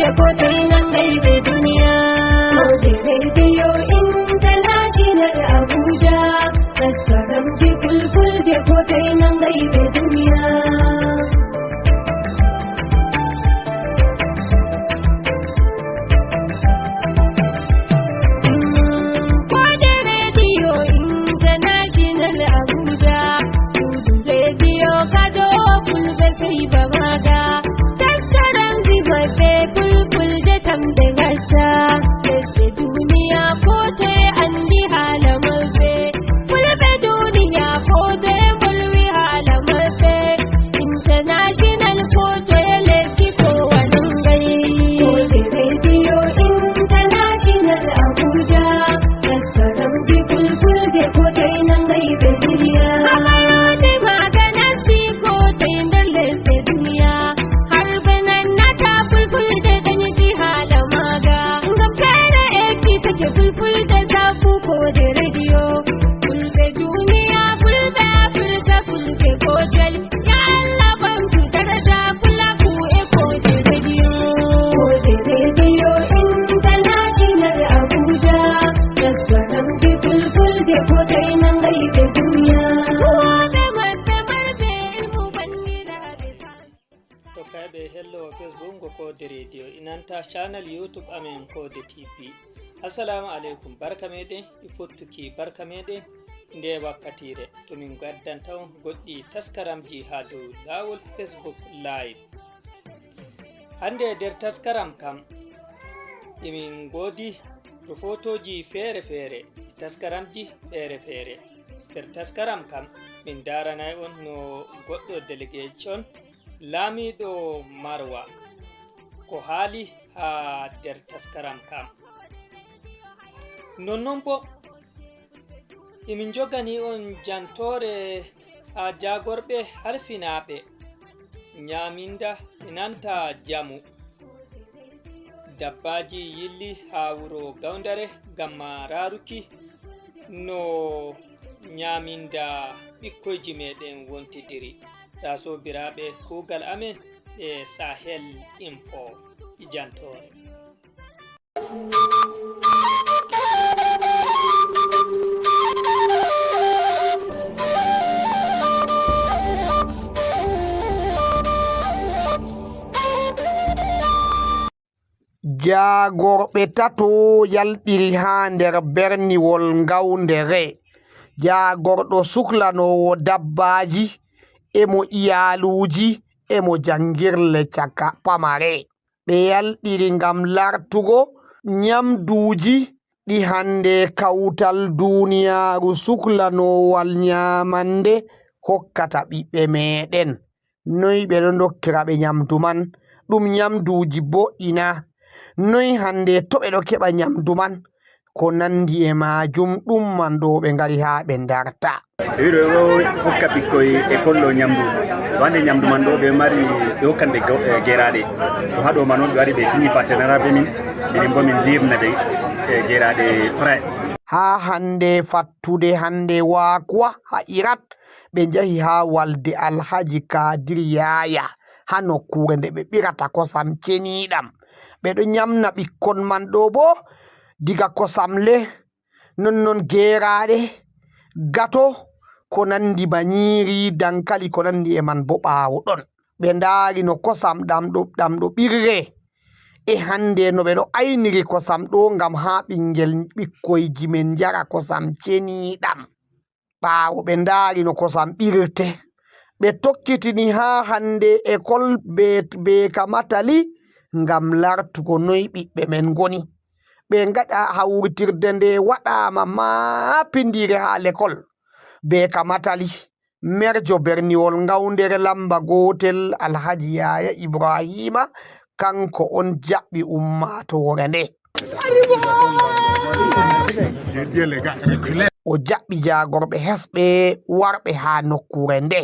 fulfulde ko ta nan gaibe duniya. Maude Radio International Abuja, taskaramji fulfulde ko ta nan gaibe duniya. channel YouTube amen Kode TV. Assalamu alaikum, barka meɗen ifottuki barka meɗen nde wakkatire to min gaddantaw goɗɗi taskaramji ha dow lawol Facebook live. Hande nder taskaram kam emin godi fotoji fere fere taskaramji fere fere. Nder taskaram kam min daranay on no goɗɗo delegation Lamiɗo Marwa ko haali ha nder taskaram kam. Nonnon bo emin jogani on jantore ha jagorɓe harfinaɓe nyaminda inanta jamu dabbaji yilli ha wuro Gawdare ngam raruki no nyaminda ɓikkoyji meɗen wontidiri. Ta sobiraɓe kugal amen e Sahel Info jantore. Jagorɓe tato yalɗiri ha nder berniwol Gawdere. Jagorɗo suklanowo dabbaji emo iyaluji emo jangirle caka pamare. Ɓe yalɗiri ngam lartugo nyamduji ɗi hande kawtal duniyaru suklanowal nyamande hokkata ɓiɓɓe meɗen. Noy ɓe ɗo dokkira ɓe nyamdu man? Ɗum nyamduji boɗɗina. Noy hande to ɓe ɗo keɓa nyamdu man? Ko nandi e majum ɗum man ɗo ɓe ngari ha ɓe darta. Wiɗo ɗo hokka ɓikkoy e kollo nyamdu. Wande nyamdu man ɗo ɓe mari ɓe hokkan ɓe geraɗe. To haɗo man on ɓe wari ɓe signi partenariat be min bo min lirna ɓe geraɗe frais. Ha hande fattude hande wakuwa ha Irat ɓe jahi ha walde Alhaji Kadir Yaya ha nokkure nde ɓe ɓirata kosam ceniɗam. Ɓe ɗo nyamna ɓikkon man ɗo bo diga kosamle nonnon geraɗe gato ko nandi banyiri dankali ko nandi e man bo ɓawo ɗon. Ɓe ndari no kosam ɗam ɗo ɓirre e hande no ɓe ɗo ayniri kosam ɗo ngam ha ɓingel ɓikkoyji men jara kosam ceniɗam. Ɓawo ɓe ndari no kosam ɓirte ɓe tokkitini ha hande école be kamatali ngam lartugo noy ɓiɓɓe men goni. Ɓe ngaɗa hawritirde nde waɗama mapindire ha l'école be kamatali. Merjo berniwol Gawdere lamba gotel Alhaji Yaya Ibrahima kanko on jaɓɓi ummatore nde. O jaɓɓi jagorɓe hesɓe warɓe ha nokkure nde.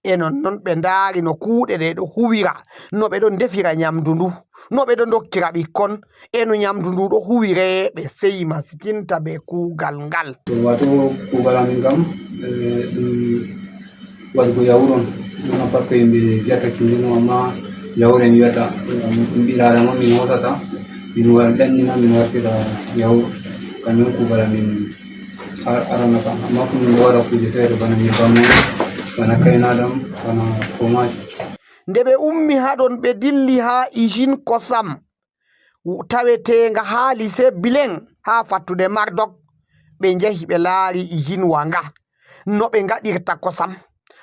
E nonnon ɓe ndari no kuuɗe ɗe ɗo huwira, no ɓe ɗo defira nyamdu ndu, no ɓe ɗo dokkira ɓikkon, e no nyamdu ndu ɗo huwire. Ɓe seyi masikinta be kuugal ngal. Wato kuugal amin kam ɗum waɗugo yawuron ɗum pat ko yimɓe viyata kindino, amma yawre mi wiyata ɓilaare mon min hosata min ɗannina min wartira yawu kañum kuubala min arana kam amma fu min ɗo waɗa kuuje feere bana nyebbam mon bana kaynadam bana fromage. Nde ɓe ummi haɗon ɓe dilli ha usine kosam tawetenga ha lycée Bileng ha fattude Mardok. Ɓe njahi ɓe laari usine wanga no ɓe gaɗirta kosam,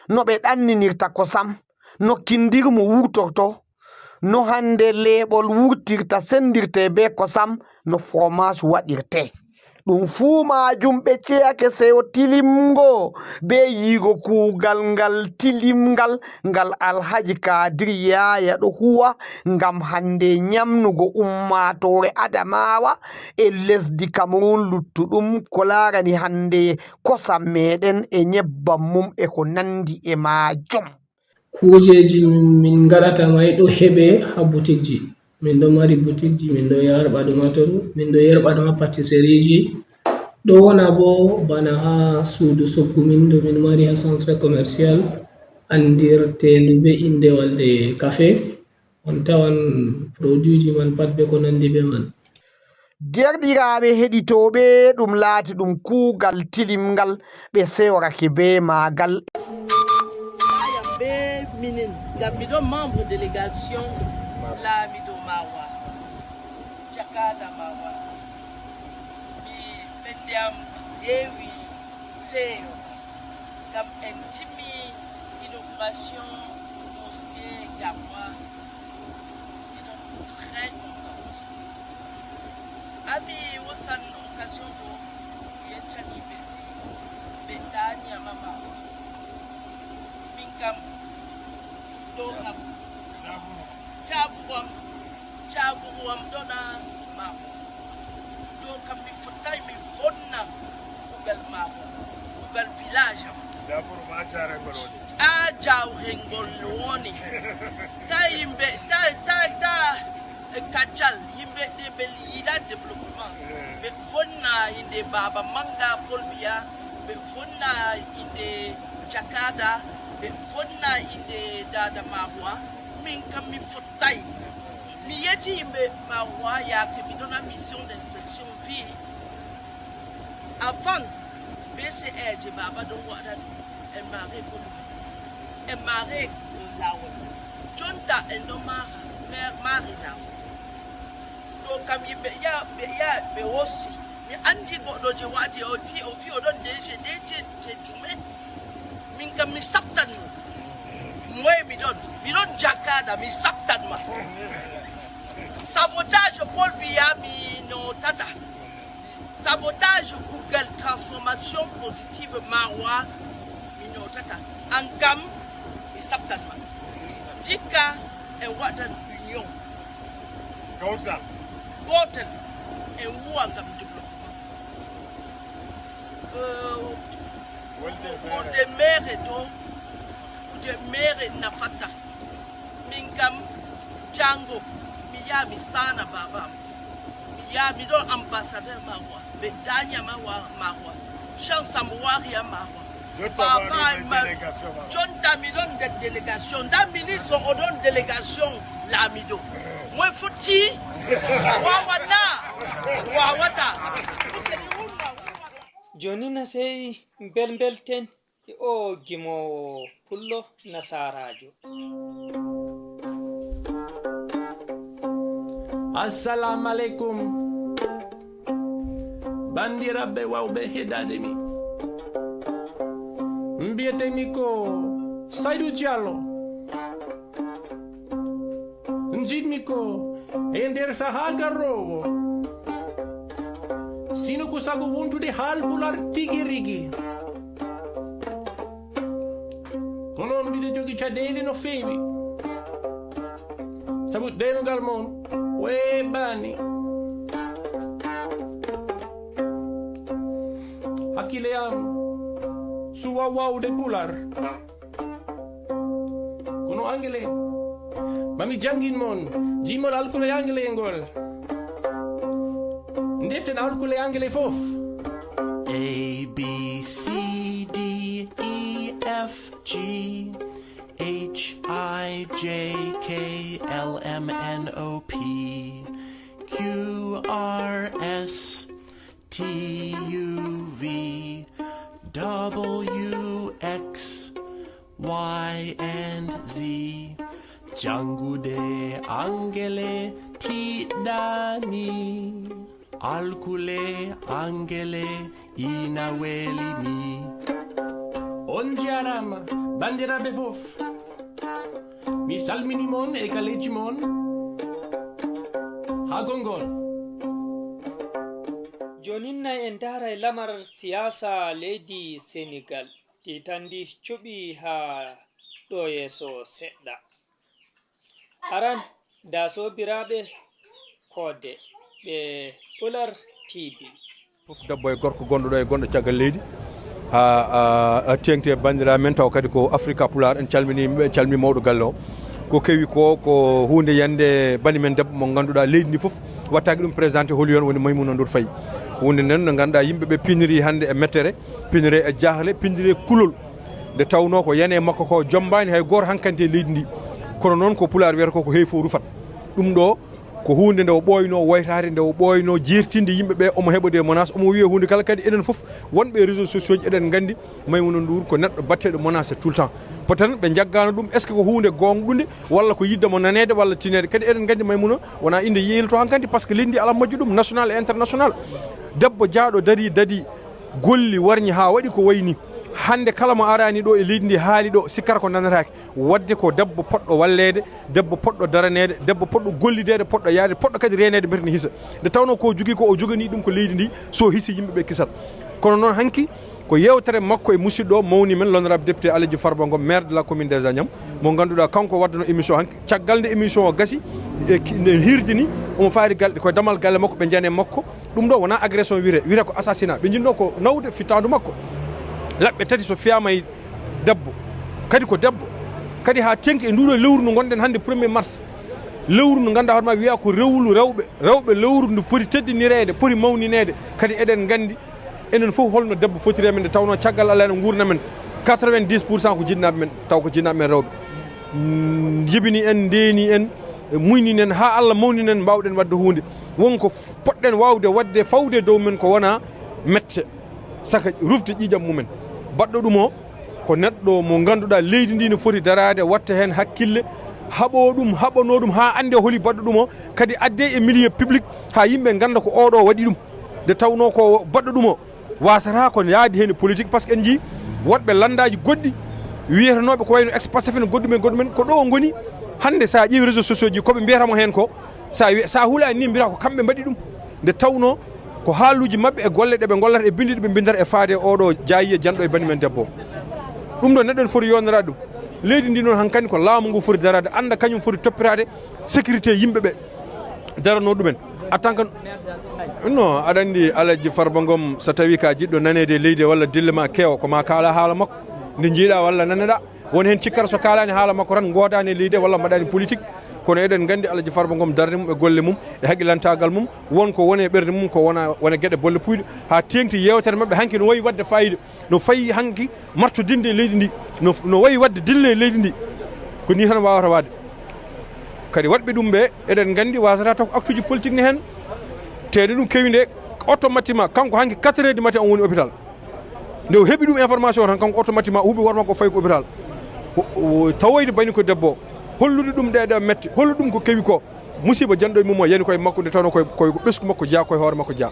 no ɓe ɗanninirta kosam, no kindirmo wurtorto, no hande leɓol wurtirta sendirte be kosam, no fromage waɗirte. ɗum fuu majum ɓe ceyake sewo tilimgo be yigo kuugal ngal tilimgal ngal Alhaji Kadir Yaya ɗo huwa ngam hande nyamnugo ummatore Adamawa e lesdi Cameroon luttuɗum ko larani hande kosam meɗen e nyebbam mum e ko nandi e majum. Kujeji min gaɗata mai ɗo heɓe ha butikji. Min ɗo mari butikji, min ɗo yarɓa ɗum ha ton, min ɗo yerɓa ɗum ha patisserie ji. Ɗo wona bo bana ha suudu soggu min ɗo min mari ha centre commercial andirtendu be inde walde café. On tawan produit ji man pat be ko nandi be man. Derɗiraɓe heɗitoɓe ɗum laati ɗum kuugal tilimgal ɓe sewrake be magal. Be minin ngam miɗon membre délégation laamiɗo Mawa jakada Mawa mi ɓendiyam ƴeewi seeyo ngam en timmi inauguration mosquée Gamwa miɗon très contente ami wosan occasion ɗo yeccani ɓe dañiyama Mawa min kam ɗo kam caburuwam ɗona maako ɗo kam mi fottay mi vonna kugal maako kugal village am a jawrengol woni ta yimɓe ta kajjal yimɓe ɗe ɓe yiɗa développement ɓe vonna inde Baba Manga Paul Biya ɓe vonna inde jakada ɓe vonna inde dada Mawa min kam mi fottay mi yetti yimɓe Mawa yake mi ɗona mission d'inspection vi avant BCR je Baba ɗon waɗa e mare ɓolum e mare lawol jonta en ɗo mare lawol ɗo kam yimɓe ya ɓe hosi mi andi goɗɗo je waɗi o wi oɗon DG jume min kam mi sabtan moye miɗon jakada mi sabtan ma sabotage Paul Biya mi notata sabotage Google transformation positive Mawa mi notata an kam mi sabtan ma dikka en waɗan union gotel en wuwa ngam développement de mere do de mere nafata min kam jango mi ya mi sana baba mi ya mi ɗon ambassadeur Mawa ɓe dañama Mawa Jean Samuwari ya Mawa jonta mi ɗon nder délégation nda ministre oɗon délégation laamiɗo moy fotti wawata joni na sey belbelten o gimowo pullo nasarajo. Assalamu alaikum bandiraɓe wawɓe heɗade mi mbiyetemi ko Saydou Diallo jiɗmi ko e nder saha garrowo sino ko sago wontude haalpular tigi rigi kono mbiɗo jogi caɗele no feewi sabu ɗemgal mon weeɓani hakkille am suwa wawde pular kono anglais mami jangin mon jimol alkule anglais ngol ndeften alkule anglais fof A B C D E F G HIJKLMNOP QRSTUV WXYZ Jangude angele tidani alkule angele inawelimi on jarama bandiraɓe fof mi salmini mon e kaleji mon ha gongol joninna en daray lamar siyasa leydi Senegal titandi cuɓi ha ɗo yeeso seɗɗa aran da sobiraɓe kodde ɓe Ular TV fof debbo e gorko gonɗo ɗo e gonɗo caggal leydi ha tengti e bandiraɓe men taw kadi ko Africa Pular en calmini yimɓe en calmini mawɗo galle o ko kewi ko hunde yande bani men debbo mo ganduɗa leydi ndi foof wattaki ɗum présenté holi yon woni Maymouna Ndour Faye hunde nden no ganduɗa yimɓeɓe piniri hande e mettere piniri e jahle piniri e kulol nde tawno ko yane makko ko jombani hay goto hankkante e leydi ndi kono noon ko Pular wiyata ko heewi fo rufat ɗum ɗo ko hunde nde o ɓooyno woytade nde o ɓooyno jirtinde yimɓeɓe omo heɓode menace omo wiya hunde kala kadi enen foof wonɓe réseaux sociaux ji eɗen gandi Maymouna Ndour ko neɗɗo batteɗo menace tout le temps peut-être ɓe jaggano ɗum est ce que ko hunde gonɗude walla ko yiddamo nanede walla tinede kadi eɗen gandi Maymouna wona inde yeyilto hankkadi par ce que leydi ndi ala majju ɗum national et international debbo jaaɗo dadi golli warñi ha waɗi ko wayni hande kala mo arani ɗo e leydi ndi haali ɗo sikkata ko nanataki wadde ko debbo poɗɗo wallede debbo poɗɗo daranede debbo poɗɗo gollidede poɗɗo yaade poɗɗo kadi renede mbirne hisa nde tawno ko jogui ko o jogani ɗum ko leydi ndi so hisi yimɓeɓe kisal kono noon hanki ko yewtere makko e musidɗo mawni men l'honorable député Aladji Farba Ngom maire de la commune des Agnam mo ganduɗa kanko waddano émission hanki caggal nde émission o gasi nde hirdini omo faari galɗe koye damal galle makko ɓe jane makko ɗum ɗo wona agression wiyete ko assassinat ɓe jinno ko nawde fittandu makko laɓɓe tati so fiyama e debbo kadi ko debbo kadi ha tengti e nduɗo lewru ndu gonɗen hande 1er mars lewru ndu ganduɗa hoorema wiya ko rewlu rewɓe lewru ndu poti teddinirede poti mawninede kadi eɗen gandi enen fof holno debbo fotiri men nde tawno caggal Allah ene gurna men 90% ko jinnaɓe men taw ko jinnaɓe men rewɓe jibini en ndeni en muyni en ha Allah mawni en mbawɗen wadde hunde wonko poɗɗen wawde wadde fawde dow men ko wona mette saka rufde ƴiƴam mumen baɗɗo ɗum o ko neɗɗo mo ganduɗa leydi ndi no foti darade watta hen hakkille haɓo ɗum haɓano ɗum ha ande holi baɗɗo ɗum o kadi adde e milieu public ha yimɓe ganda ko oɗo waɗi ɗum nde tawno ko baɗɗo ɗum o wasata ko yaadi hen politique par ce que en jii woɗɓe landaji goɗɗi wiyetanoɓe ko wayno ex-Pastef goɗɗumen ko ɗo goni hande sa ƴeewi réseaux sociaux ji koɓe mbiyatamo hen ko sa hulani ni mbiyata ko kamɓe mbaɗi ɗum nde tawno ko haaluji mabɓe e golle ɗeɓe gollata e bindi ɗeɓe bindata e faade oɗo jaayiye janɗo e bani men debbo ɗum ɗo neɗɗo en foti yonnorade ɗum leydi ndi noon hankkandi ko laamu ngu foti darade anda kañum foti toppirade sécurité yimɓeɓe darano ɗumen en tant que non aɗa andi Aladji Farba Ngom so tawi ka jiɗɗo nanede leydi walla dille ma keewa koma kaala haala makko nde jiiɗa walla naneɗa won hen cikkata so kalani haala makko tan godani leydi walla mbaɗani politique kono eɗen gandi Aladji Farba Ngom darde mum e golle mum e haqqilantagal mum wonko woni e ɓerde mum ko wona gueɗe bolle puyɗe ha tengti yewtere mabɓe hanki no wayi wadde fayida no fayi hanki martodinde e leydi ndi no wayi wadde dille e leydi ndi ko ni tan wawata wadde kadi waɗɓe ɗum ɓe eɗen gandi wasata taw ko acte uji politique ni hen teede ɗum kewi nde automatiquement kanko hanki 4 heures du matin on woni hôpital nde o heeɓi ɗum information tan kanko automatiquement huuɓi worma ko fayi ko hôpital tawoyde bani ko debbo hollude ɗum ɗeɗe metti hollu ɗum ko kewi ko musiba janɗo e mum o yani koye makko nde tawno koye ɓesgu makko jaa koye hoore makko jaa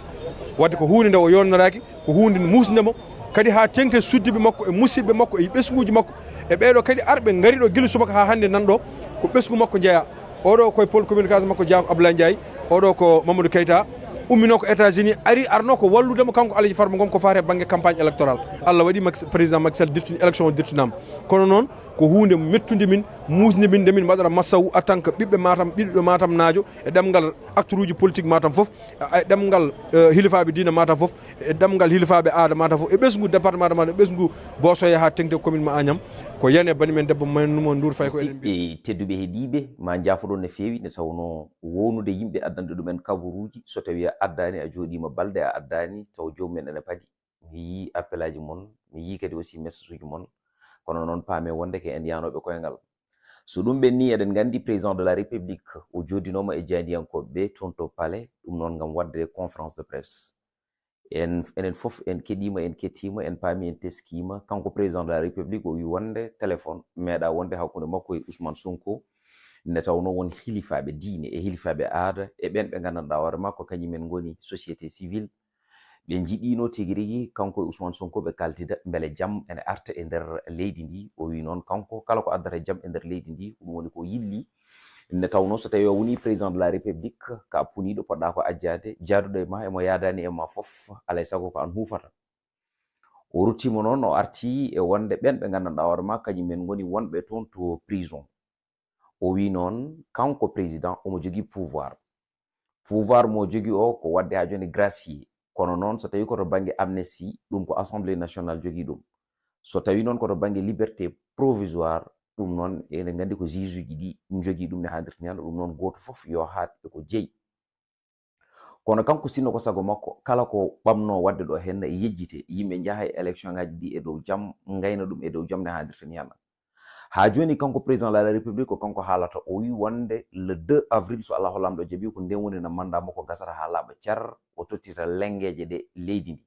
wadde ko hunde nde o yonnoraki ko hunde nde musdemo kadi ha tengte suddiɓe makko e musidɓe makko e ɓesguji makko e ɓeɗo kadi arɓe gari ɗo guila subaka ha hande nanɗo ko ɓesgu makko jeeya oɗo koye pôle communication makko jeeya ko Abdoulaye Ndiaye oɗo ko Mamadou Keita ummino ko États-Unis ari arno ko walludemo kanko Aladji Farba Ngom ko fate banggue campagne électorale Allah waɗi président Macky Sall dirtini élection o dirtinama kono noon ko hunde mettude min musde min nde min mbaɗata massawu en tant que ɓiɓɓe Matam naajo e ɗemgal acteur uji politique Matam foof e ɗemgal hilifaɓe diina Matam foof e ɗemgal hilifaɓe aada Matam foof e ɓesgu département de Matam e ɓesgu Bosoye ha tengte commune ma Agnam ko yane bani men debbo Maymouna Ndour Faye ko e tedduɓe heeɗiɓe ma jaafoɗon no feewi nde tawno wownude yimɓe addanɗe ɗumen kabaruji so tawi a addani a jooɗima balɗe a addani taw jomumen ene paadi mi yi appel aji mon mi yi kadi aussi message uji mon kono noon paame wonde ke en yanoɓe koyngal so ɗum ɓenni eɗen gandi président de la république o jodinoma e jandiyankoɓe toon to palais ɗum noon gam wadde conférence de presse enen fof en keɗima en kettima en paami en teskima kanko président de la république o wi wonde téléphone meeɗa wonde hakkude makko e Ousmane Sonko nde tawno won hilifaɓe diine e hilifaɓe aada e ɓen ɓe gandanɗa hoore makko kañumen goni société civile ɓe jiɗino tigi rigui kanko e Ousmane Sonko ɓe kaltida beele jaam ene arta e nder leydi ndi o wi noon kanko kala ko addata jaam e nder leydi ndi ɗum woni ko yilli nde tawno so tawi o woni président de la république ka puniɗo poɗɗa ko ajjade jaaduɗo e ma emo yadani e ma fof alay saago ko an hufata o ruttimo noon o arti e wonde ɓen ɓe gandanɗa hoore ma kañumen goni wonɓe toon to prison o wi noon kanko président omo jogui pouvoir mo jogui o ko wadde ha joni gracier kono noon so tawi koto banggue amnesty ɗum ko assemblée nationale jogui ɗum so tawi noon koto banggue liberté provisoire ɗum noon ene gandi ko juge uji ɗi jogui ɗum ne handirta ñande ɗum noon goto foof yo haat e ko jeeyi kono kanko sinno ko sago makko kala ko ɓamno wadde ɗo henna e yejjite yimɓe jaaha e élection ngaji ɗi e dow jaam gayna ɗum e dow jaam ne handirta ñanda ha joni kanko président de la république ko kanko haalata o wi wonde le 2 avril so Allah lamɗo jaaɓi ko nden woni no mandat makko gasata ha laaɓa cer o tottita lengueje ɗe leydi ndi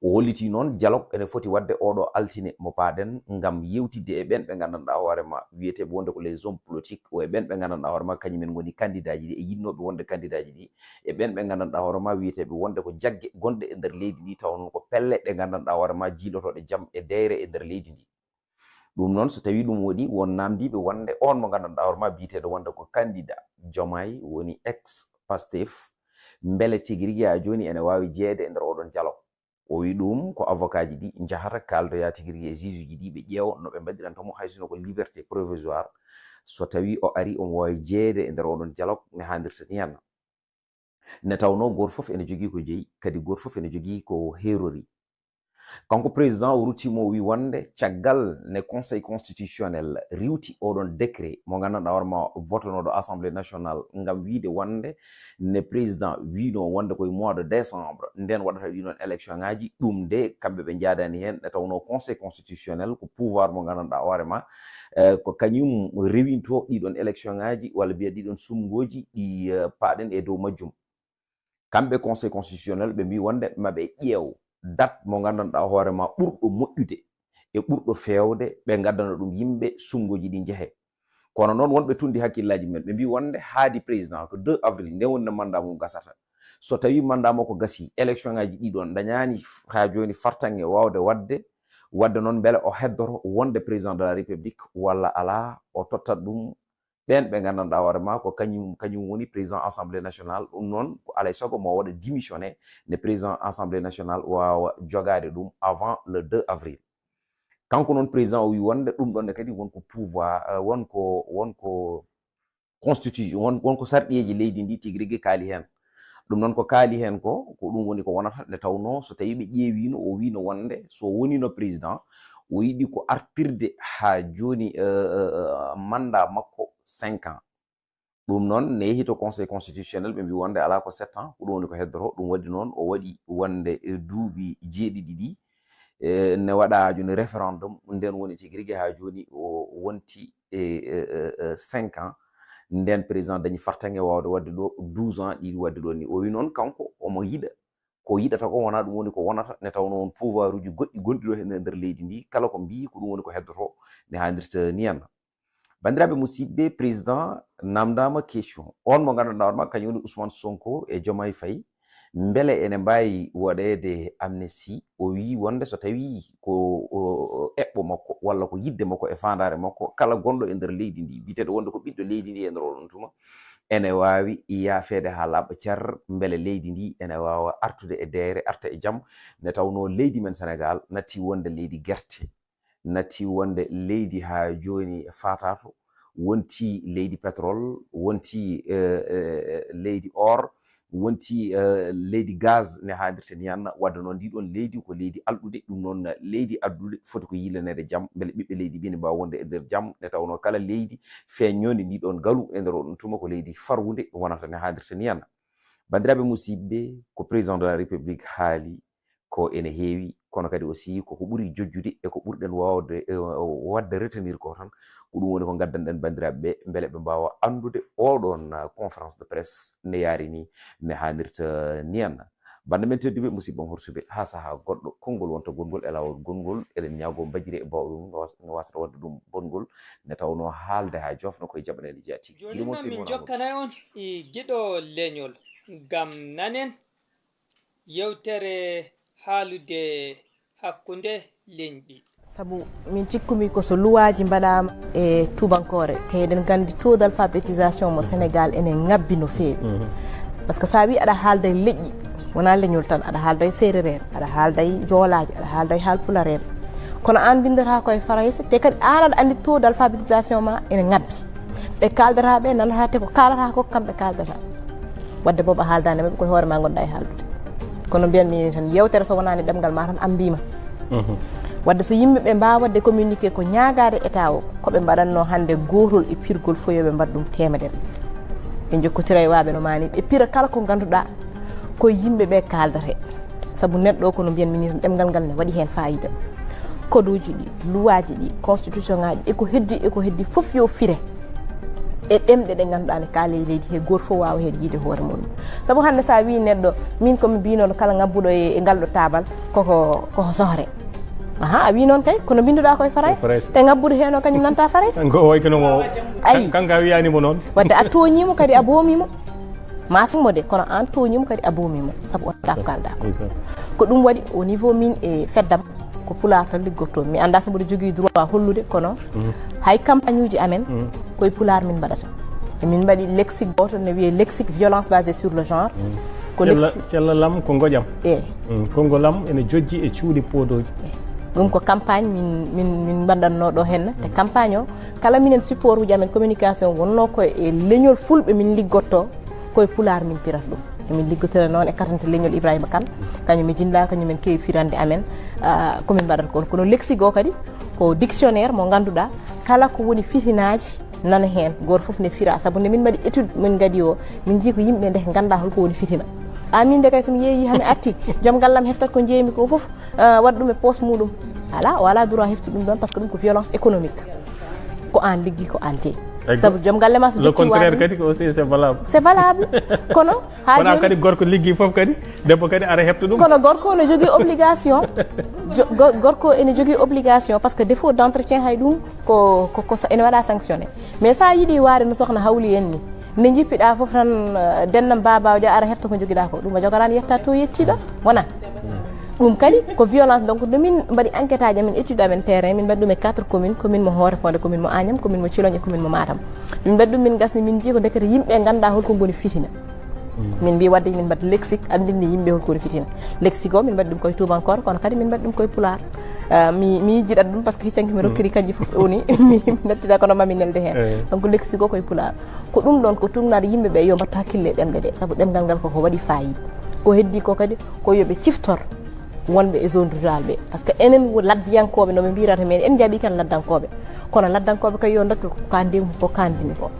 o holliti noon dialogue ene foti wadde oɗo altine mo paaɗen ngam yewtidde e ɓen ɓe gandanɗa hoorema wiyeteɓe wonde ko les hommes politiques o e ɓen ɓe gandanɗa hoorema kañumen goni candidat ji ɗi e yinnoɓe wonde candidat ji ɗi e ɓen ɓe gandanɗa hoorema wiyeteɓe wonde ko jaggue gonɗe e nder leydi ndi taw noon ko pelle ɗe gandanɗa hoorema jiilotoɗe jaam e deyre e nder leydi ndi ɗum noon so tawi ɗum waɗi won namdiɓe wonde on mo gandanɗa hoorema biteɗo wonde ko candidat Diomaye woni ex Pastef beele tigui rigui ha joni ene wawi jeeyede e nder oɗon dialogue o wi ɗum ko avocat ji ɗi jahata kaldoya tigui rigui e juge ji ɗi ɓe ƴeewa noɓe mbaɗirantamo haysino ko liberté provisoire so tawi o ari omo wawi jeeyede e nder oɗon dialogue ne handirta ni henna ne tawno goto foof ene jogui ko jeeyi kadi goto foof ene jogui ko herori kanko président o ruttimo o wi wonde caggal ne conseil constitutionnel riwti oɗon décret mo gandanɗa hoorema votanoɗo assemblée nationale ngam wiide wonde ne président wino wonde koye mois de décembre nden waɗata ɗinon élection ngaji ɗum de kamɓe ɓe jaadani hen ɗe tawno conseil constitutionnel ko pouvoir mo gandanɗa hoorema ko kañum rewinto ɗiɗon élection ngaji walla mbiya ɗiɗon sumgoji ɗi paaɗen e dow majjum kamɓe conseil constitutionnel ɓe mbi wonde maɓe ƴeew date mo gandanɗa hoorema ɓurɗo moƴƴude e ɓurɗo fewde ɓe gaddana ɗum yimɓe sumgoji ɗi jeehe kono noon wonɓe tundi hakkillaji men ɓe mbi wonde haadi président ko 2 avril nde woni no mandat mum gasata so tawi mandat makko gasi élection ngaji ɗiɗon dañani ha joni fartange wawde wadde noon beele o heddoto wonde président de la république walla ala o tottat ɗum ɓen ɓe gandanɗa hoorema ko kañum woni président assemblée nationale ɗum noon ko alay saago mo waɗa démissionné ne président assemblée nationale wawa jogade ɗum avant le 2 avril kanko noon président o wi wonde ɗum ɗonne kadi wonko pouvoir wonko constitution wonko sarɗiyeji leydi ndi tigui rigui kaali hen ɗum noon ko kaali hen ko ɗum woni ko wonata nde tawno so tawi ɓe ƴeewino o wino wonde so wonino président o yiɗi ko artirde ha joni mandat makko 5 ans ɗum noon ne yeehi to conseil constitutionnel ɓe mbi wonde ala ko 7 ans ko ɗum woni ko heddoto ɗum waɗi noon o waɗi wonde duuɓi jeeɗiɗi ɗi ne waɗa ha joni référendum nden woni tigui rigui ha joni o wonti 5 ans nden président dañi fartange wawde wadde ɗo 12 ans ɗiɗi wadde ɗo ni o wi noon kanko omo yiɗa ko yiɗata ko wona ɗum woni ko wonata ne tawno won pouvoir uji goɗɗi gonɗi ɗo hen e nder leydi ndi kala ko mbi ko ɗum woni ko heddoto ne handirta ni henna bandiraɓe musidɓe président namdama question on mo gandanɗa hoorema kañum woni Ousmane Sonko e Diomaye Faye beele ene mbawi waɗede amnesty o wi wonde so tawi ko eɓɓo makko walla ko yidde makko e fandare makko kala gonɗo e nder leydi ndi biteɗo wonde ko ɓiɗɗo leydi ndi e nder oɗon tuma ene wawi yaafede ha laaɓa cer beele leydi ndi ene wawa artude e deyre arta e jaam ne tawno leydi men Sénégal natti wonde leydi guerte natti wonde leydi ha joni fatato wonti leydi pétrole wonti leydi or wonti leydi gaz ne hadirte ni yanna wadde noon ndiɗon leydi ko leydi alɗude ɗum noon leydi addude foti ko yilanede jaam beele ɓiɓɓe leydi bini mbawa wonde e nder jaam ne tawno kala leydi feññode ndiɗon galu e nder oɗon tuma ko leydi farwude wonata ne hadirte ni yanna bandiraɓe musidɓe ko président de la république haali ko ene heewi kono kadi aussi koko ɓuri jojjude e ko ɓurɗen wawde wadde retenir ko tan ko ɗum woni ko gaddanɗen bandiraɓe ɓe beele ɓe mbawa andude oɗon conférence de presse ne yaari ni ne hannirta niyan bande men tedduɓe musidɓe horsuɓe ha saaha goɗɗo konngol wonta gongol e lawol gongol eɗen ñaago mbajiri e bawa ɗum no wasata wadde ɗum bongol ne tawno haalde ha jofna koye jaɓanede jeeya tigui joni noon min jokkanay on e guiɗo leñol ngam nanen yewtere haalude hakkunde leñɗi sabu min cikkumi ko so luwaji mbaɗama e tubankore te eɗen gandi taux d' alphabétisation mo sénégal enen ngabbi no feewi par ce que sa wi aɗa haalda e leƴƴi wona leñol tan aɗa haalda e séréreɓe aɗa haalda e joolaji aɗa haalda e haalpulareɓe kono an bindata koye farayse te kadi an aɗa andi taux d' alphabétisation ma ene ngabbi ɓe kaldataɓe nanata te ko kalata ko kamɓe kaldata wadde booba haaldande maɓe koye hoore ma gonɗa e haaldude kono mbiyan min tan yewtere so wonani ɗemgal ma tan ambima wadde so yimɓeɓe mbawa wadde communiqué ko ñagade état o koɓe mbaɗanno hande gotol e pirgol foyoɓe mbaɗa ɗum temedere ɓe jokkotira e waɓe no mani ɓe pira kala ko ganduɗa ko yimɓeɓe kaldate saabu neɗɗo ko no mbiyan min tan ɗemgal ngal ne waɗi hen fayida koduji ɗi luwaji ɗi constitution ngaji eko heddi foof yo fire e ɗemɗe ɗe ganduɗa ne kaale e leydi he goto fof wawa hen yiide hoore muɗum saabu hande sa wi neɗɗo min komi mbinono kala ngabbuɗo e ngal ɗo tabal koko sohre a wi noon kay kono binduɗa koye farayse te ngabbude hen o kañum nanta farayse ko way kono ayi kanka wiyanimo noon wadde a toñimo kadi a boomimo masmo de kono an toñimo kadi a boomimo saabu on ko kalɗa ko ɗum waɗi au niveau min e feddam ko pular tan liggotto mi anda so mboɗo jogui droit hollude kono hay campagne uji amen koye pular min mbaɗata emin mbaɗi lexique goto ne wiye lexique violence basée sur le genre ko cellalam ko goƴam kongolam ene jojji e cuuɗi podoji ɗum ko campagne min mbaɗatno ɗo henna te campagne o kala minen support uji amen communication wonno koye e leñol fulɓe min liggotto koye pular min pirata ɗum emin liggotira noon e katante leñol Ibrahima Kane kañum e jinla kañumen kewi firande amen komin mbaɗata kon kono lexique o kadi ko dictionnaire mo ganduɗa kala ko woni fitinaji nana hen goto foof ne fira saabu nde min mbaɗi étude min gadi o min jii ko yimɓe nde ganda holko woni fitina min de kay somi yeeyi hami atti joom gallam heftat ko jeeymi ko foof waɗa ɗum e poste muɗum ala wala droit heftu ɗum ɗon par ce que ɗum ko violence économique ko an liggi ko an teyi sabu joom galle ma so le contraire kadi ko aussi c'est valable kono ha joni kadi gorko liggi foof kadi debbo kadi ara hefta ɗum kono gorko ne jogui obligation gorko ene jogui obligation par ce que défaut d' entretien hay ɗum ko ene waɗa sanctionné mais sa yiiɗi waade no sohna hawli en ni ne jippiɗa foof tan dennam babawde ara hefta ko joguiɗa ko ɗum a jogarani yetta to yettiɗo wona ɗum kadi ko violence donc nde min mbaɗi enquête aji amen étude amen terrain min mbaɗi ɗum e 4 commune commune mo Horefonde commune mo Agnam commune mo Thilogne e commune mo Matam min mbaɗi ɗum min gasni min jii ko dekete yimɓe ganduɗa holko goni fitina min mbi wadde min mbaɗa lexique andinde yimɓe holko woni fitina lexique o min mbaɗi ɗum koye tubankore kono kadi min mbaɗi ɗum koye pular mi yijjiɗat ɗum par ce que hiccanki mi rokkiri kanji foof woni mi nettita kono mami nelde hen donc lexique o koye pular ko ɗum ɗon ko tumnade yimɓeɓe yo mbattu hakkille e ɗemɗe ɗe saabu ɗemgal ngal koko waɗi fayida ko heddi ko kadi ko yoɓe ciftor wonɓe e zone rural ɓe par ce que enen laddiyankoɓe noɓe mbirata men en jaaɓi kan laddankoɓe kono laddankoɓe kay yo dokke ko kandimi ko kandini ko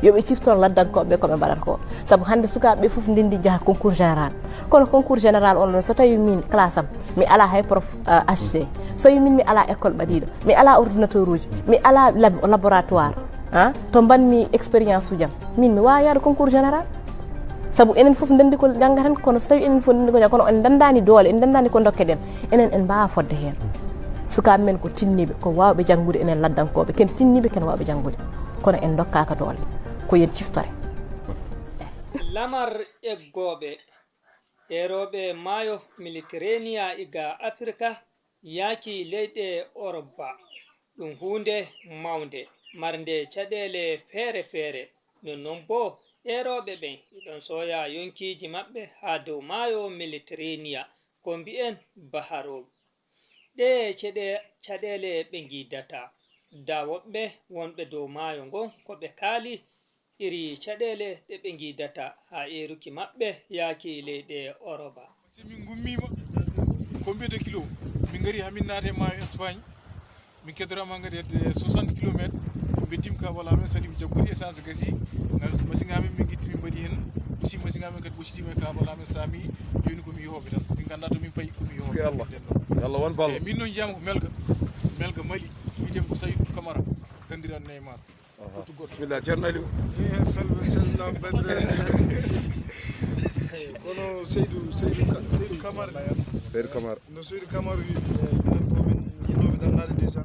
yoɓe ciftor laddankoɓe koɓe mbaɗata ko saabu hande sukaɓeɓe foof ndendi jaaha concours général kono concours général on ɗon so tawi min classe am mi ala hay prof HG so tawi min mi ala école ɓaɗiɗo mi ala ordinateur uji mi ala laboratoire to mbanmi expérience ujam min mi wawa yaade concours général saabu enen foof ndendi ko janggaten kono so tawi enen foof ndendi ko jangga kono en dandani doole en dandani ko dokke ɗen enen en mbawa fodde hen sukaɓe men ko tinniɓe ko wawɓe janggude enen laddankoɓe ken tinniɓe ken wawɓe janggude kono en dokkaka doole ko yen ciftore lamar eggoɓe eroɓe maayo Méditerranée iga Afrika yaaki leyɗe Europe ɗum hunde mawde marde caɗele feere feere nonnon bo eroɓe ɓen iɗon soya yonkiji maɓɓe ha dow maayo Méditerranée ko mbi'en baharoɓe ɗe caɗele ɓe gidata da woɓɓe wonɓe dow maayo ngon ko ɓe kaali iri caɗele ɗe ɓe gidata ha eruki maɓɓe yaaki leyɗe Europe. si min gummima combien de kilo min gari hamin naate maayo Espagne min kedorama gadi hedde 60 km ɓe dimka wala men salibi jaggude essence gasi machine amin min guitti min mbaɗi hen ɓusi machine amen kadi ɓoccitima e kabal amen sami joni komi yohoɓe tan min ganda to min payi komi yohoɓe Allah Allah won ballo min noon jiyama ko melga mali wiyetemi ko Saydou Camara gandiran Neymar bismillah ceerno Aliou salmina bandiraɓe kono Seydou Camara Seydou Camara no Seydou Camara wi minen komin yinnoɓe dannade déjà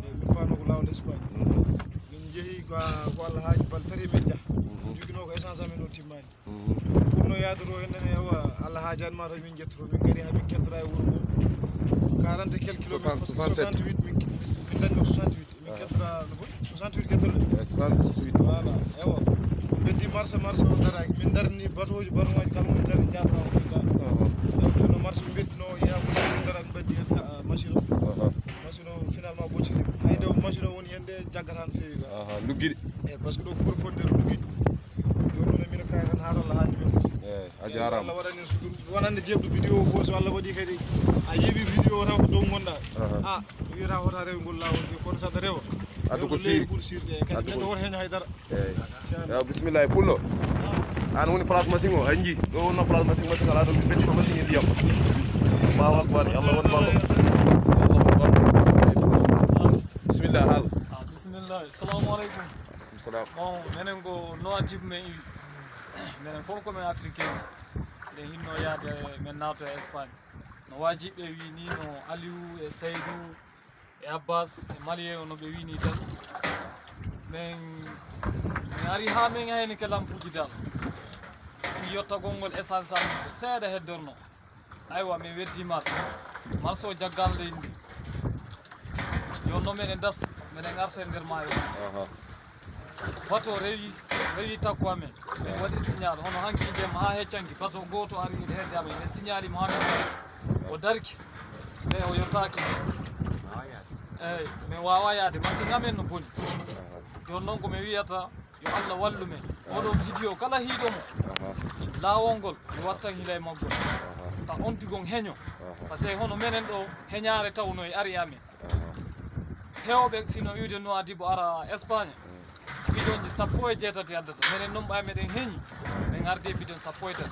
min pano ko lawol Espagne min jeehi ko Allah haaji bal tati men jaa joguino ko essence amen o timmani pour no yadoro henen e awa Allah haajani ma taw min jettoro min gari ha min kettora e wuuro ngo 40 quelques kilomètres 68 min dañno 68 min kettora no foti 68 kettorɗe 68 voilà ewa beddi marché o daraki min darni batoji batoŋaji kala min darni jatama ko no marché beddino yiya ko min darat baddi hen machine o finalement ɓoccirima hayde machine o woni hen de jaggata no fewi ga luggiɗi eyyi par ce que ɗo ko ɓuuri fondere luggiɗi joni noon mino kay tan haata Allah haalni men fof a jarama Allah waɗani en sutur wonande jebɗo vidéo o fof so Allah waɗi kadi a yeeɓi vidéo o taw ko dow gonɗa wiyata hota rewe ngol lawol kono saɗa rewa addu ko siiri ɓuuri sirde kadi neɗɗo woto heño haydara eyyi bisimilla pullo an woni place machine o anji ɗo wonno place machine ala ɗo beddi to machine e ndiyam Allahu akbar Allah won ballo bisimillah haal bismillah assalamu aleykum salam bon minen ko noajib men iwi minen fof komin africain nde hinno yaade min nato e Espagne no wajiɓe wi ni no Aliou e Seydou e Abbas e Malien o no ɓe wini tan min ari ha min hayni ke lampuji dal mi yottagol ngol essence amin ko seeɗa heddorno aywa min weddi mars o jaggal leydi jonno minen das minen arta e nder maayo bato rewi takko amen min waɗi signal hono hanki ndiyam ha heccanki bato goto ari hedde amen min signalima ha min o darki mais o yottaki eyyi min wawa yaade machine amen no boni joni noon komi wiyata yo Allah wallu men oɗo vidéo kala hiiɗomo laawol ngol mi wattan hila e maggol ta ontigon heño par ce que hono minen ɗo heñare tawno e ari amen hewɓe sino wiwde Nouadhibou ara Espagne bidonji 17 addata minen noon ɓay meɗen heeñi min arde bidon 17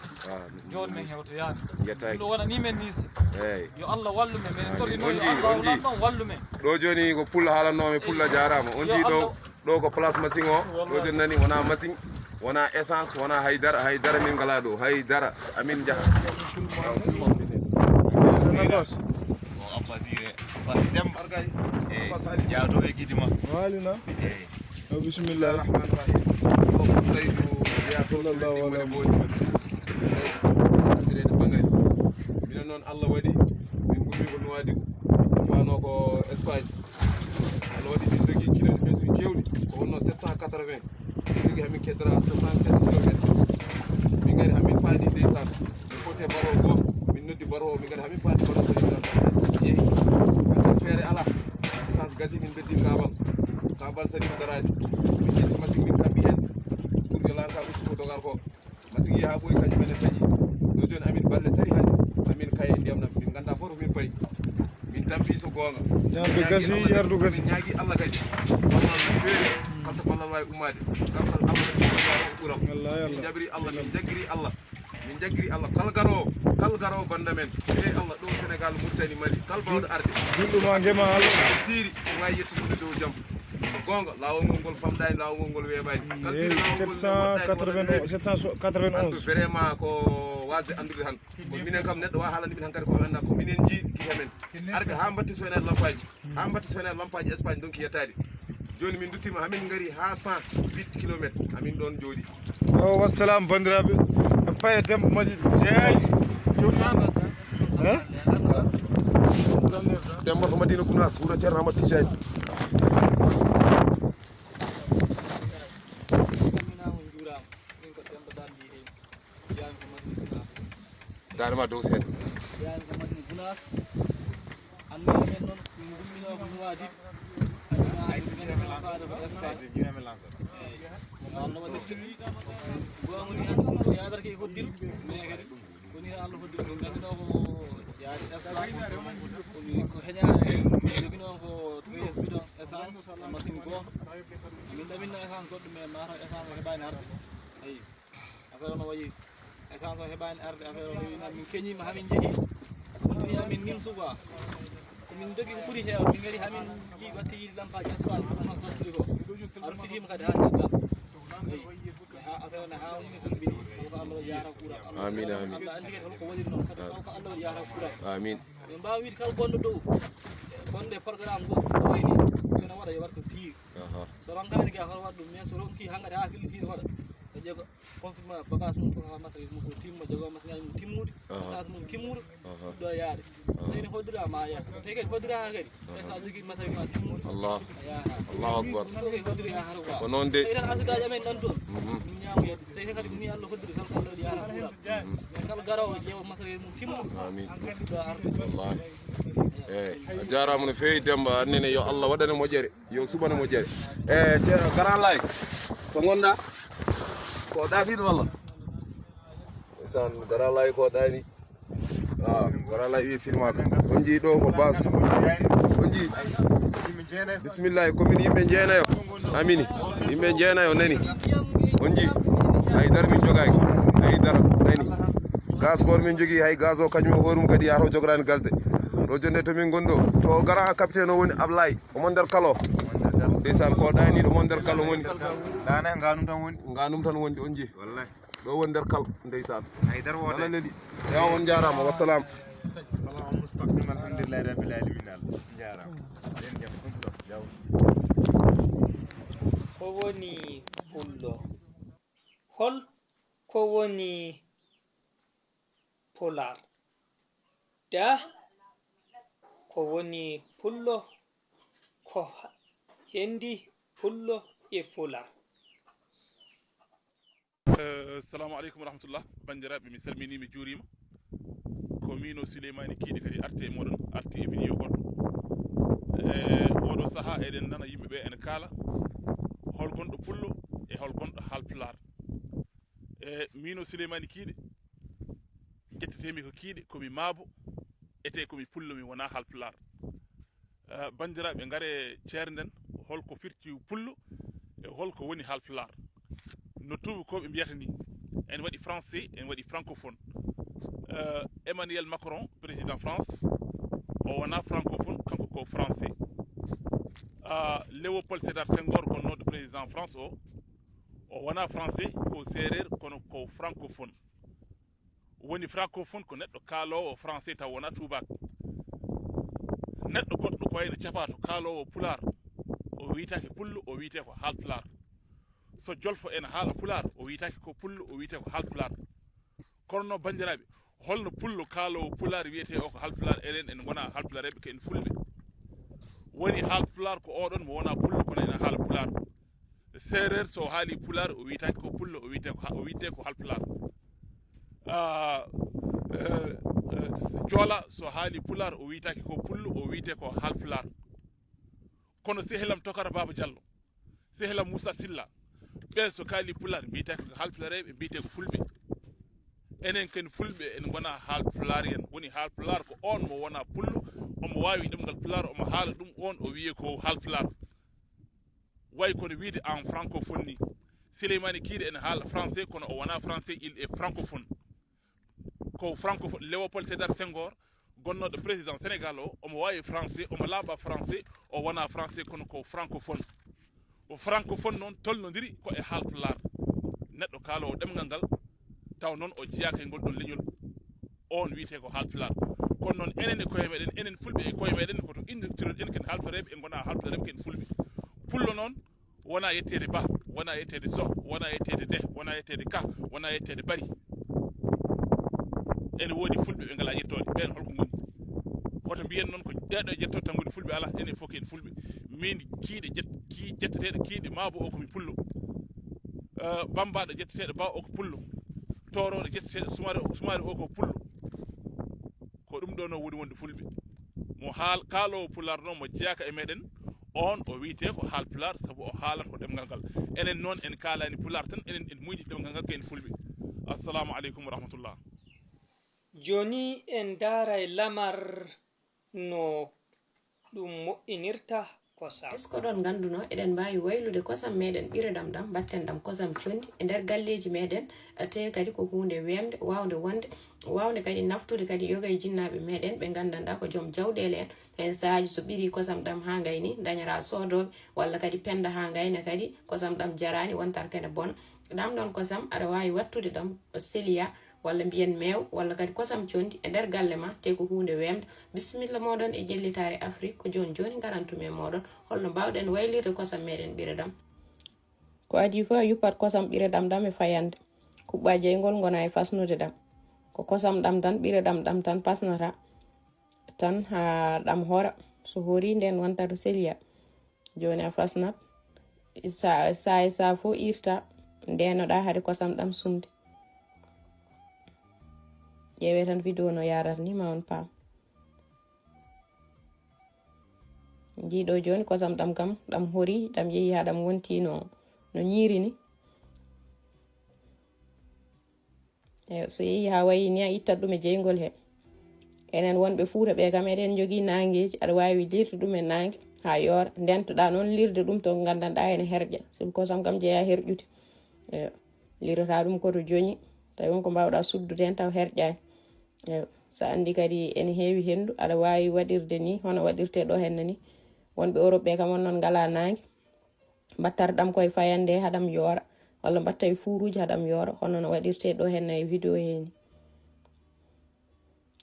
joni min hewto yaade ɗum ɗo wona ni men nisi yo Allah wallu men minen torino yo Allah lanɗon wallu men ɗo joni ko pulla haalanomi pulla jarama on ji ɗo ko place machine o ɗo joni nani wona machine wona essence wona haydara min ngala ɗo haydara amin jaaha jaadoɓe guidima walina bisimillahi rahmani rahim Seydou ya sallallahu alaihi wa sallam minen noon Allah waɗi min gummi ko Nouadhibou min fano ko Espagne Allah waɗi min jogui kilométre kewɗi ko wonno 780 min jogui hamin keddora 67 kilométre min gari hamin paadi ndeysan min pote baro goto min noddi baro min gari hamin paadi baro yeehi min tan feere ala essence gasi min beddi kabal sadi ko darani min ƴetti machine min kabbi hen pour que lanka usto dogar ko machine yi ha ɓoyi kañum menen taƴi ɗo joni amin balle tari hande amin kaye ndiyam nam min ganda fof min payi min tampi so gonga ñamde gasi yardu gasi ñaagui Allah kadi ballal no feeri kalto ballal wawi ummade kaltal Allah ɓuuram min jaɓiri Allah min jaggiri Allah min jaggiri Allah kal garowo banda men e Allah ɗo Sénégal Mauritanie Mali kal bawɗo arde julɗuma guema Allah siiri ko wawi yettude dow jaam gonga lawol ngol famɗani lawol ngol weeɓani 791 vraiment ko wasde andude tan ko minen kam neɗɗo wawa haalande min hankkadi ko anda ko minen jiiɗi guite men arɓe ha batti soynade lampaji Espagne donc yettade joni min duttima hamin gari ha 108 kilométre amin ɗon jooɗi o wassalam bandiraɓe paye dembo maɗiɗo jeeyi joni dembo to Madina Gounass wuuro ceerno Amadou Tidiani darema dow seeɗa yani ko Madina Gounass anno men noon ko gummino ko Nouadhibou Allah waɗirtimi gomoni han ko yadarke e hoddiru mais kadi woni Allah hoddiru ɗum gandino ko yaade Espagne ko heñare jogino ko 13 bidon essence machine goto min ɗaminno essence goɗɗo mais mataw essence o heɓani arde ayi affaire no wayi essence o heɓani arde affaire o rewina min keñima hamin jeehi kontini amin nimsu quoi komin jogui ko ɓuuri hewde min gari hamin ji watti yiide lampaji espace kono sottiri ko artitima kadi ha caggal ha affaire ne ha woni kon bini ko Allah yara kura amin amin Allah andi ko waɗiri noon kadi ko Allah yara kura amin min mbawi wiide kala gonɗo dow gonɗe programme goɗɗo ko wayni sene waɗa yo waɗa ko siir so ronkani ga hoto waɗa ɗum mais so ronki hankkadi ha fillitino waɗa o ƴeego confirme bagage mum ko ha matériel mum ko timma jogo machine mum timmude essence mum timmude ɗo yaade tawi hoddira ma yaa so tawi kadi hoddira ha kadi sa jogui matériel ma timmude Allah Allahu akbar hoddiri ha hara ko noon de tawi tan asidaji amen ɗan toon min ñaamo yedde so tawi kadi ko ni Allah hoddiri tan ko Allah waɗi yara kuural mais kala garowo ƴeewa matériel mum timmude amin ɗo arde wallahi a jarama no fewi Demba annene yo Allah waɗane moƴƴere yo suɓane moƴƴere ceerno Grand Laye to gonɗa ko ɗaɓiɗo walla san Grand Laye ko ɗani Grand Laye wi filma ka on jii ɗo ko bas on jii bisimillahi komin yimɓe jeenayo amini yimɓe jeenayo nani on jii haydara min jogaki haydara nani gaz goto min jogui hay gaz o kañum e hoore mum kadi yato jogorani gasde ɗo jonde tomin gonɗo to gara capitaine o woni Ablaye omo nder kalo ndeysan ko ɗaniɗo mo nder kalo woni ɗane ganum tan wondi on jeeyi wallahi ɗo woni nder kal ndeysan haydara wona leli yaw on jarama wassalam salam mustaqim alhamdulillahi rabbil alamin jarama en jam ɗum jaw ko woni pullo hol ko woni polar da ko woni pullo ko hendi pullo e polar. Assalamu alaikum warahmatullah bandiraɓe mi salmini mi juurima ko mino Souleymani Kiidi kadi arti e moɗon arti e vidéo goɗɗo oɗo saaha eɗen nana yimɓeɓe ene kaala hol gonɗo pullo e hol gonɗo halpular mino Souleymani Kiidi ƴettetemi ko Kiidi komi maabo ete komi pullo mi wona halpular bandiraɓe gaare ceerden holko firti pullo e holko woni halpular no tubakoɓe mbiyata ni en waɗi français en waɗi francophone Emmanuel Macron président France o wona francophone kanko ko français Léopold Sédar Senghor gonnoɗo président France o wona français ko séréer kono ko francophone woni francophone ko neɗɗo kaalowo français taw wona tubak neɗɗo goɗɗo ko wayno capato kaalowo pular o wiyetake pullo o wiyete ko halpular so jolfo ene haala pular o wiyetake ko pullo o wiyete ko halpular kono no bandiraɓe holno pullo kaalowo pular wiyete o ko halpular enen en gona halpulareɓe ko en fulɓe woni halpular ko oɗon mo wona pullo kono ene haala pular séréer so haali pular o wiyetake ko pullo o wiyete ko halpular joola so haali pular o wiyetake ko pullo o wiyete ko halpular kono sehelam Tokara Baba Diallo sehelam Moussa Silla ɓen so kaali pular mbiyetake ko halpulareɓe mbiyete ko fulɓe enen ken fulɓe en gona halpular en woni halpular ko on mo wona pullo omo wawi ɗemgal pular omo haala ɗum on o wiye ko halpular way kono wiide en francophone ni Souleymani Kiidi ene haala français kono o wona français il est francophone ko francophone Léopold Sédar Senghor gonnoɗo président Sénégal o omo wawi français omo laaɓa français o wona français kono ko francophone o francophone noon tolnodiri ko e halpular neɗɗo kaalowo ɗemgal ngal taw noon o jeyaka e ngol ɗon leñol on wiyete ko halpular kono noon enen e koye meɗen enen fulɓe e koye meɗen koto indirtiron ken halpulareɓe en gona halpulareɓe ken fulɓe pullo noon wona yettede ba wona yettede so wona yettede de wona yettede ka wona yettede bari ene woodi fulɓe ɓe ngala yettode ɓen holko goni woto mbiyen noon ko ɗeɗo jettoto tan goni fulɓe ala enen fof ken fulɓe min kiiɗe jetteteɗo kiiɗe maabo o komi pullo bambaɗo jetteteɗo ba o ko pullo toroɗo jetteteɗo sumari o ko pullo ko ɗum ɗo no woni wonde fulɓe mo kaalowo pular noon mo jeyaka e meɗen on o wiyete ko halpular saabu o haalata ko ɗemgal ngal enen noon en kaalani pular tan enen en muyɗi ɗemgal ngal ko en fulɓe assalamu aleykum wa rahmatullah joni en daray lamar no ɗum moƴƴinirta kosam. Est-ce que ɗon ganduno eɗen mbawi waylude kosam meɗen ɓiredam ɗam batten ɗam kosam condi e nder galleji meɗen te kadi ko hunde wemde wawde kadi naftude kadi yoga e jinnaɓe meɗen ɓe gandanɗa ko joom jawɗele en hen sahaji so ɓiri kosam ɗam ha gayni dañara sodoɓe walla kadi penda ha gayna kadi kosam ɗam jarani wontar kene bon ɗam ɗon kosam aɗa wawi wattude ɗam seliya walla mbiyen mew walla kadi kosam condi e nder galle ma te ko hunde wemde bisimilla moɗon e jellitare Afrique ko joni garantumi e moɗon holno mbawɗen waylirde kosam meɗen ɓiredam ko adi fo a yuppat kosam ɓiredam ɗam e fayande kuɓɓa jeygol gona e fasnude ɗam ko kosam ɗam tan ɓiredam ɗam tan pasnata tan ha ɗam hora so hori nden wontar seliya joni a fasnat sa fo irta ndenoɗa haade kosam ɗam sumde ƴeewe tan vidéo no yarata ni ma on paam jiiɗo joni kosam ɗam kam ɗam hori ɗam yeehi ha ɗam wonti no ñiiri ni eyi so yeehi ha wayi ni a ittat ɗum e jeygol he enen wonɓe Fuuta ɓe kam eɗen jogui nangueji aɗa wawi lirde ɗum e nangue ha yoora ndentoɗa noon lirde ɗum to gandanɗa ene herƴa sabu kosam kam jeeya herƴude eyi lirata ɗum koto joñi tawi wonko mbawɗa suddude hen taw herƴani eyi so andi kadi ene heewi hendu aɗa wawi waɗirde ni hono waɗirte ɗo henne ni wonɓe Europe ɓe kam on noon ngala nangue mbattar ɗam koye fayande haɗam yoora walla mbatta e fuuruji haɗam yoora hono no waɗirte ɗo henne e vidéo heni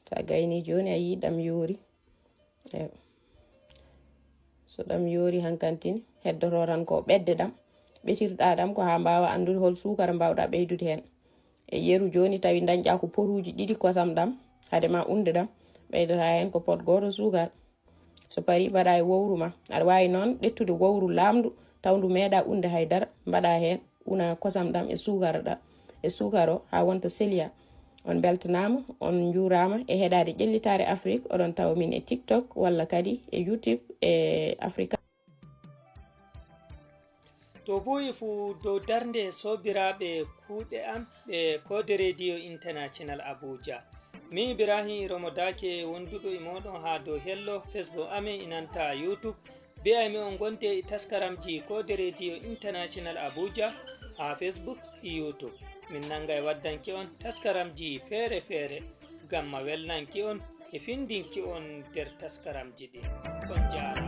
sa gayni joni a yi ɗam yoori eyi so ɗam yoori hankantini heddoto tan ko ɓedde ɗam ɓetirɗa ɗam ko ha mbawa andude hol sukara mbawɗa ɓeydude hen e yeru joni tawi dañƴa ko potuji ɗiɗi kosam ɗam haade ma unde ɗam ɓeydata hen ko pot goto sukara so pari mbaɗa e wowru ma aɗa wawi noon ƴettude wowru lamdu taw ndu meeɗa unde haydara mbaɗa hen una kosam ɗam e sukara o ha wonta seliya on beltanama on jurama e heɗade ƴellitare Afrique oɗon tawa min e TikTok walla kadi e YouTube e Africa to boyi fu dow darnde sobiraɓe kuuɗe am ɓe Code Radio International Abuja min Ibrahim Romodake wonduɗo e moɗon ha dow hello Facebook amin inanta YouTube mbiyami on gonde e taskaramji Code Radio International Abuja ha Facebook e YouTube min nanga e waddanki on taskaramji feere feere ngam ma welnanki on e findinki on nder taskaramji ɗi on jaara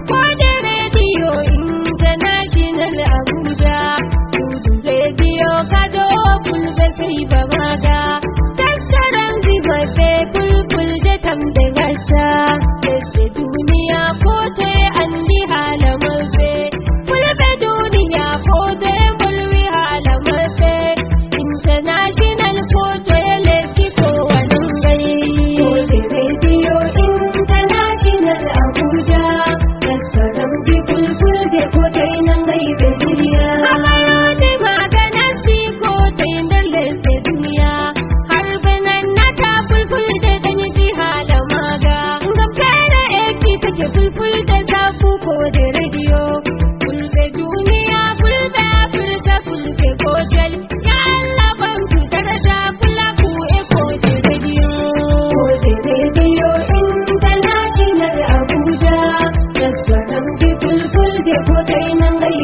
Code Radio International Abuja Radio Kado Fulbe Saiba Maga taskaramji mabe fulfulde tamde gasa desde duniya kote andi hala mabe fulbe duniya kote mulwi hala mabe international kote leki ko wannan gai Code Radio International Abuja taskaramji fulfulde kote nan gai be duniya amayode magana si kote nan lese duniya har banan nata fulfulde danyi hala maga ngam kana eki take fulfulde zafu Code Radio fulbe duniya fulbe Afrika fulbe kotel ya Allah bantu daraja kula ku e Code Radio International Abuja taskaramji fulfulde kote nan gai